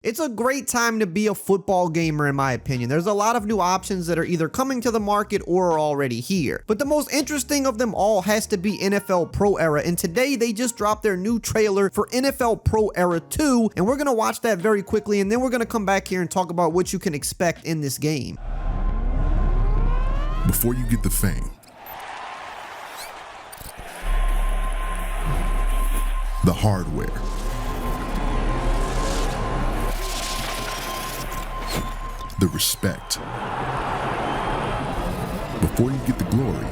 It's a great time to be a football gamer in my opinion. There's a lot of new options that are either coming to the market or are already here. But the most interesting of them all has to be NFL Pro Era, and today they just dropped their new trailer for NFL Pro Era 2, and we're going to watch that very quickly, and then we're going to come back here and talk about what you can expect in this game. Before you get the fame, the hardware, the respect. Before you get the glory,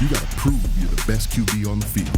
you gotta prove you're the best QB on the field.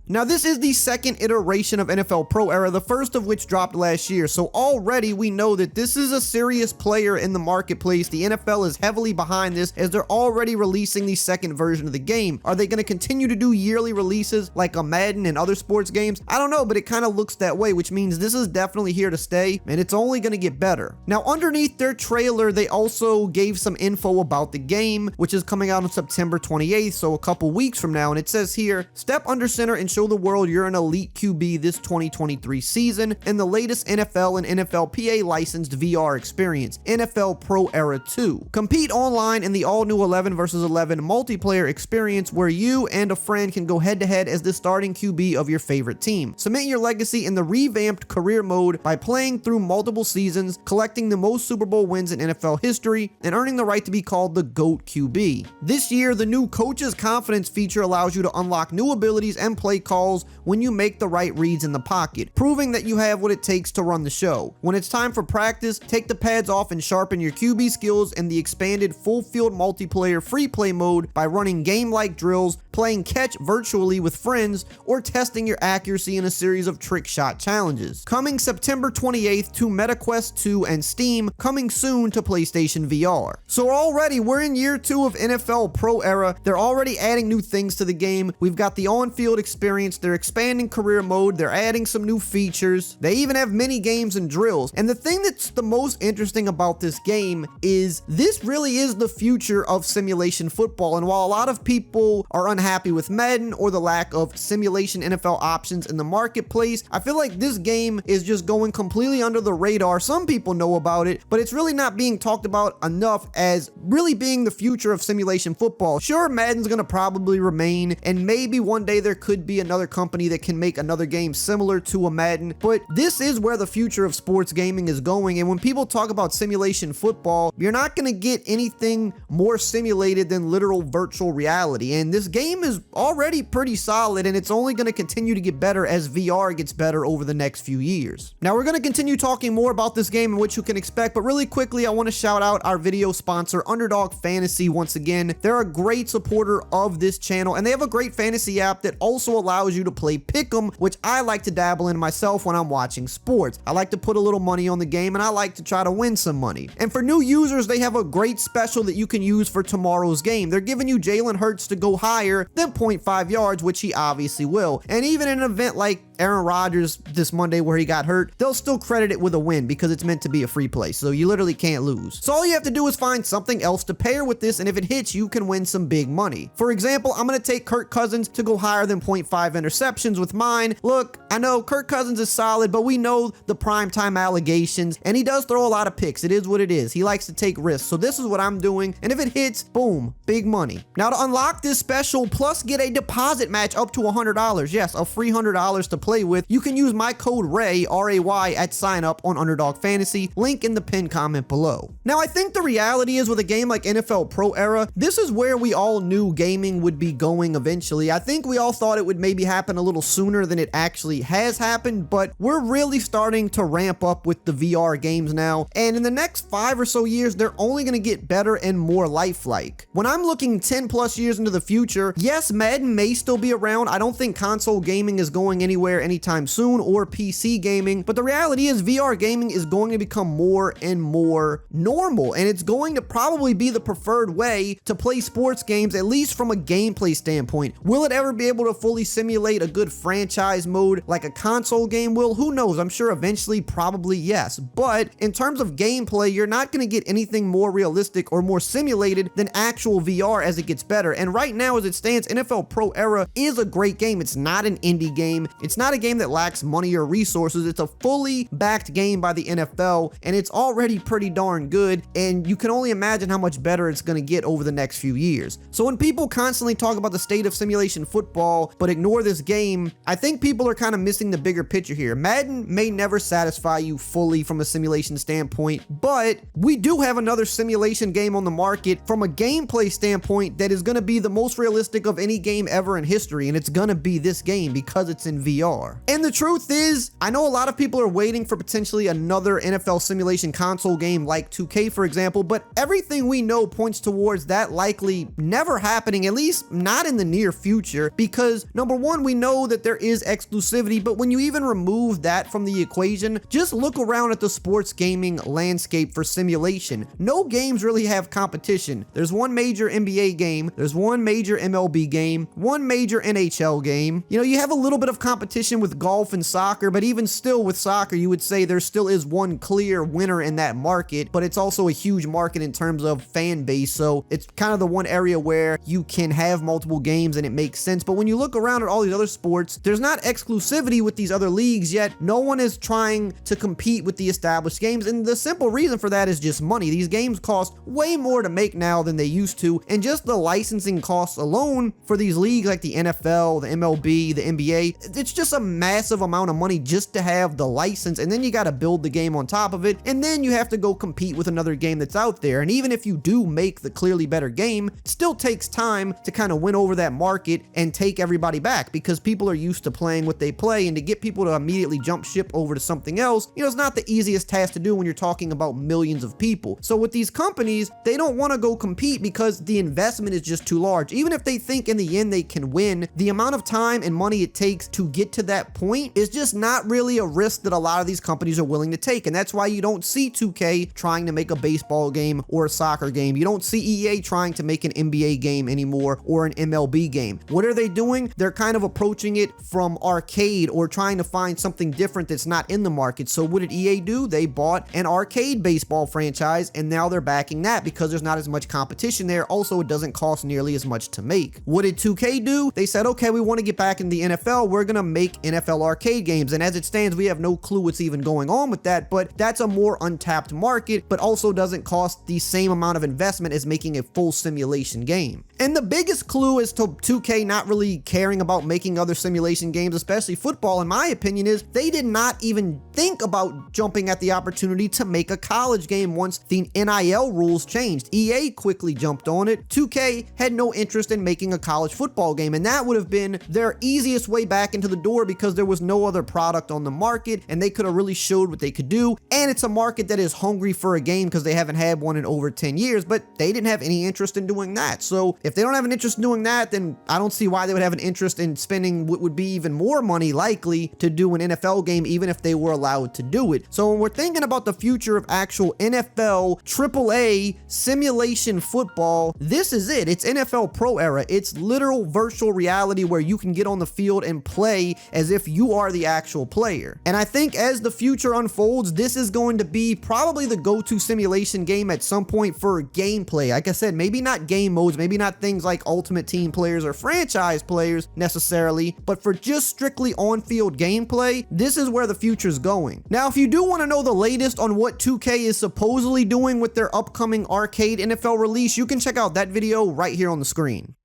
Now, this is the second iteration of NFL Pro Era, the first of which dropped last year, so already we know that this is a serious player in the marketplace. The NFL is heavily behind this as they're already releasing the second version of the game. Are they going to continue to do yearly releases like a Madden and other sports games? I don't know, but it kind of looks that way, which means this is definitely here to stay, and it's only going to get better. Now, underneath their trailer, they also gave some info about the game, which is coming out on September 28th, so a couple weeks from now, and it says here, step under center and show the world you're an elite QB this 2023 season in the latest NFL and NFLPA licensed VR experience, NFL Pro Era 2. Compete online in the all-new 11 vs 11 multiplayer experience where you and a friend can go head-to-head as the starting QB of your favorite team. Cement your legacy in the revamped career mode by playing through multiple seasons, collecting the most Super Bowl wins in NFL history, and earning the right to be called the GOAT QB. This year, the new Coach's Confidence feature allows you to unlock new abilities and play calls when you make the right reads in the pocket, proving that you have what it takes to run the show. When it's time for practice, take the pads off and sharpen your QB skills in the expanded full field multiplayer free play mode by running game-like drills, playing catch virtually with friends, or testing your accuracy in a series of trick shot challenges. Coming September 28th to MetaQuest 2 and Steam, coming soon to PlayStation VR. So already we're in year 2 of NFL Pro Era. They're already adding new things to the game. We've got the on-field experience, they're expanding career mode, they're adding some new features, they even have mini games and drills. And the thing that's the most interesting about this game is this really is the future of simulation football. And while a lot of people are unhappy with Madden or the lack of simulation NFL options in the marketplace, I feel like this game is just going completely under the radar. Some people know about it, but it's really not being talked about enough as really being the future of simulation football. Sure, Madden's gonna probably remain, and maybe one day there could be another company that can make another game similar to a Madden, but this is where the future of sports gaming is going. And when people talk about simulation football, you're not going to get anything more simulated than literal virtual reality. And this game is already pretty solid, and it's only going to continue to get better as VR gets better over the next few years. Now, we're going to continue talking more about this game and what you can expect, but really quickly, I want to shout out our video sponsor, Underdog Fantasy, once again. They're a great supporter of this channel, and they have a great fantasy app that also allows you to play Pick'em, which I like to dabble in myself when I'm watching sports. I like to put a little money on the game, and I like to try to win some money. And for new users, they have a great special that you can use for tomorrow's game. They're giving you Jalen Hurts to go higher than 0.5 yards, which he obviously will. And even in an event like Aaron Rodgers this Monday where he got hurt, they'll still credit it with a win because it's meant to be a free play, so you literally can't lose. So all you have to do is find something else to pair with this, and if it hits, you can win some big money. For example, I'm going to take Kirk Cousins to go higher than 0.5 interceptions with mine. Look, I know Kirk Cousins is solid, but we know the primetime allegations, and he does throw a lot of picks. It is what it is. He likes to take risks, so this is what I'm doing, and if it hits, boom, big money. Now, to unlock this special, plus get a deposit match up to $100, yes, a free $100 to play with, you can use my code RAY, R-A-Y, at sign up on Underdog Fantasy, link in the pinned comment below. Now, I think the reality is with a game like NFL Pro Era, this is where we all knew gaming would be going eventually. I think we all thought it would maybe happen a little sooner than it actually has happened, but we're really starting to ramp up with the VR games now, and in the next 5 or so years, they're only going to get better and more lifelike. When I'm looking 10 plus years into the future, yes, Madden may still be around. I don't think console gaming is going anywhere anywhere anytime soon, or PC gaming. But the reality is VR gaming is going to become more and more normal, and it's going to probably be the preferred way to play sports games, at least from a gameplay standpoint. Will it ever be able to fully simulate a good franchise mode like a console game will? Who knows? I'm sure eventually, probably yes. But in terms of gameplay, you're not going to get anything more realistic or more simulated than actual VR as it gets better. And right now, as it stands, NFL Pro Era is a great game. It's not an indie game. It's not a game that lacks money or resources. It's a fully backed game by the NFL, and it's already pretty darn good, and you can only imagine how much better it's going to get over the next few years. So when people constantly talk about the state of simulation football but ignore this game, I think people are kind of missing the bigger picture here. Madden may never satisfy you fully from a simulation standpoint, but we do have another simulation game on the market from a gameplay standpoint that is going to be the most realistic of any game ever in history, and it's going to be this game because it's in VR. And the truth is, I know a lot of people are waiting for potentially another NFL simulation console game like 2K, for example, but everything we know points towards that likely never happening, at least not in the near future, because number one, we know that there is exclusivity, but when you even remove that from the equation, just look around at the sports gaming landscape for simulation. No games really have competition. There's one major NBA game, there's one major MLB game, one major NHL game. You know, you have a little bit of competition with golf and soccer, but even still with soccer, you would say there still is one clear winner in that market, but it's also a huge market in terms of fan base, so it's kind of the one area where you can have multiple games and it makes sense. But when you look around at all these other sports, there's not exclusivity with these other leagues, yet no one is trying to compete with the established games, and the simple reason for that is just money. These games cost way more to make now than they used to, and just the licensing costs alone for these leagues like the NFL, the MLB, the NBA, it's just a massive amount of money just to have the license, and then you got to build the game on top of it, and then you have to go compete with another game that's out there. And even if you do make the clearly better game, it still takes time to kind of win over that market and take everybody back, because people are used to playing what they play, and to get people to immediately jump ship over to something else, you know, it's not the easiest task to do when you're talking about millions of people. So with these companies, they don't want to go compete because the investment is just too large. Even if they think in the end they can win, the amount of time and money it takes to get to that point is just not really a risk that a lot of these companies are willing to take. And that's why you don't see 2K trying to make a baseball game or a soccer game. You don't see EA trying to make an NBA game anymore or an MLB game. What are they doing? They're kind of approaching it from arcade or trying to find something different that's not in the market. So what did EA do? They bought an arcade baseball franchise, and now they're backing that because there's not as much competition there. Also, it doesn't cost nearly as much to make. What did 2K do? They said, okay, we want to get back in the NFL. We're going to make NFL arcade games. And as it stands, we have no clue what's even going on with that, but that's a more untapped market, but also doesn't cost the same amount of investment as making a full simulation game. And the biggest clue as to 2K not really caring about making other simulation games, especially football, in my opinion, is they did not even think about jumping at the opportunity to make a college game once the NIL rules changed. EA quickly jumped on it. 2K had no interest in making a college football game, and that would have been their easiest way back into the door because there was no other product on the market, and they could have really showed what they could do. And it's a market that is hungry for a game because they haven't had one in over 10 years, but they didn't have any interest in doing that. So if they don't have an interest in doing that, then I don't see why they would have an interest in spending what would be even more money likely to do an NFL game, even if they were allowed to do it. So when we're thinking about the future of actual NFL AAA simulation football, this is it. It's NFL Pro Era. It's literal virtual reality where you can get on the field and play as if you are the actual player. And I think as the future unfolds, this is going to be probably the go-to simulation game at some point for gameplay. Like I said, maybe not game modes, maybe not things like Ultimate Team players or franchise players necessarily, but for just strictly on-field gameplay, this is where the future's going. Now, if you do want to know the latest on what 2K is supposedly doing with their upcoming arcade NFL release, you can check out that video right here on the screen.